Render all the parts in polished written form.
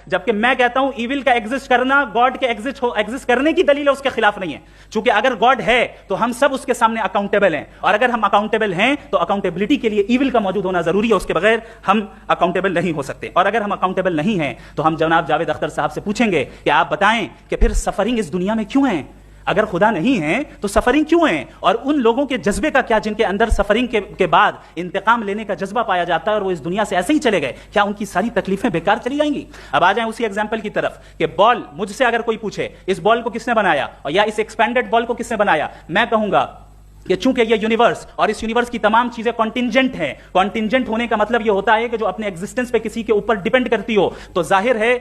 जबकि मैं कहता हूं ईविल का एग्जिस्ट करना गॉड के एग्जिस्ट करने की दलील है, उसके खिलाफ नहीं है। क्योंकि अगर गॉड है तो हम सब उसके सामने अकाउंटेबल हैं, और अगर हम अकाउंटेबल हैं तो अकाउंटेबिलिटी के लिए ईविल का मौजूद होना जरूरी है, उसके बगैर हम अकाउंटेबल नहीं हो सकते। और अगर हम अकाउंटेबल नहीं हैं तो हम जनाब जावेद अख्तर साहब से पूछेंगे कि आप बताएं कि फिर सफरिंग इस दुनिया में क्यों है? अगर खुदा नहीं है तो सफरिंग क्यों है? और उन लोगों के जज्बे का क्या जिनके अंदर सफरिंग के बाद इंतकाम लेने का जज्बा पाया जाता है और वो इस दुनिया से ऐसे ही चले गए, क्या उनकी सारी तकलीफें बेकार चली जाएंगी? अब आ जाएं उसी एग्जांपल की तरफ कि बॉल, मुझसे अगर कोई पूछे इस बॉल को किसने बनाया और या इस एक्सपेंडेड बॉल को किसने बनाया, मैं कहूंगा कि चूंकि ये यूनिवर्स और इस यूनिवर्स की तमाम चीजें कॉन्टिंजेंट हैं। कॉन्टिंजेंट होने का मतलब ये होता है कि जो अपने एग्जिस्टेंस पे किसी के ऊपर डिपेंड करती हो, तो जाहिर है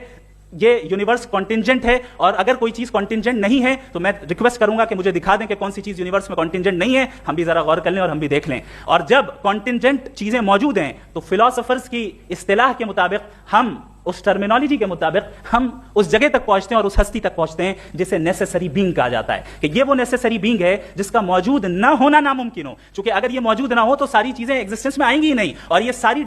ये यूनिवर्स कॉन्टिंजेंट है। और अगर कोई चीज कॉन्टिंजेंट नहीं है तो मैं रिक्वेस्ट करूंगा कि मुझे दिखा दें कि कौन सी चीज यूनिवर्स में कॉन्टिंजेंट नहीं है, हम भी जरा गौर कर लें और हम भी देख लें। और जब कॉन्टिंजेंट चीजें मौजूद हैं तो फिलोसोफर्स की इस्तिलाह के मुताबिक, हम उस टर्मिनोलॉजी के मुताबिक हम उस जगह तक पहुंचते हैं और उस हस्ती तक पहुंचते हैं जिसे नेसेसरी बीइंग कहा जाता है, कि ये वो नेसेसरी बीइंग है जिसका मौजूद ना होना नामुमकिन हो। क्योंकि अगर ये मौजूद ना हो तो सारी चीजें एग्जिस्टेंस में आएंगी ही नहीं, और ये सारी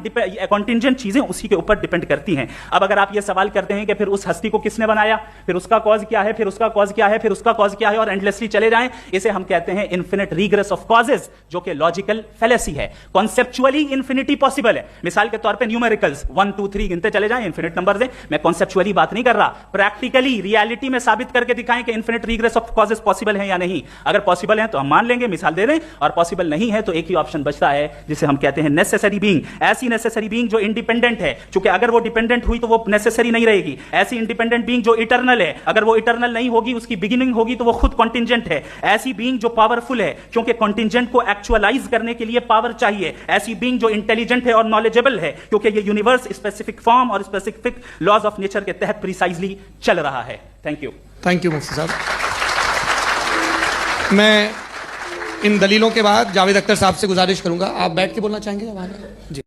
कॉन्टिंजेंट चीजें उसी के ऊपर डिपेंड करती हैं। अब अगर आप ये सवाल करते हैं कि फिर उस हस्ती को किसने बनाया, फिर उसका कॉज क्या है, फिर उसका कॉज क्या है, फिर उसका कॉज क्या है, और एंडलेसली चले जाएं, इसे हम कहते हैं इन्फिनिट रीग्रेस ऑफ कॉजेज, जो कि लॉजिकल फेलेसी है। कॉन्सेप्चुअली इंफिनिटी पॉसिबल है। मिसाल के तौर पर न्यूमेरिकल्स 1 2 3 गिनते चले जाएं, इन्फिनिट नंबर्स हैं। मैं कॉन्सेप्चुअली बात नहीं कर रहा, प्रैक्टिकली रियलिटी में साबित करके दिखाएं कि infinite regress of causes possible है या नहीं। अगर पॉसिबल है तो हम मान लेंगे, मिसाल दे दें, और पॉसिबल नहीं है तो एक ही ऑप्शन बचता है जिसे हम कहते हैं नेसेसरी बीइंग। ऐसी नेसेसरी बीइंग जो इंडिपेंडेंट है, क्योंकि अगर वो डिपेंडेंट हुई तो वो नेसेसरी नहीं रहेगी। ऐसी इंडिपेंडेंट बीइंग जो इटर्नल है, अगर वो इटर्नल नहीं होगी, उसकी बिगिनिंग होगी, तो वो खुद कॉन्टिंजेंट है। ऐसी बीइंग जो पावरफुल है, क्योंकि कॉन्टिंजेंट को एक्चुअलाइज करने के लिए पावर चाहिए। ऐसी बीइंग जो इंटेलिजेंट है और नॉलेजेबल है, क्योंकि ये यूनिवर्स स्पेसिफिक फॉर्म और स्पेसिफिक लॉज ऑफ नेचर के तहत प्रिसाइजली चल रहा है। थैंक यू मुफ्ती साहब। मैं इन दलीलों के बाद जावेद अख्तर साहब से गुजारिश करूंगा, आप बैठ के बोलना चाहेंगे? जी।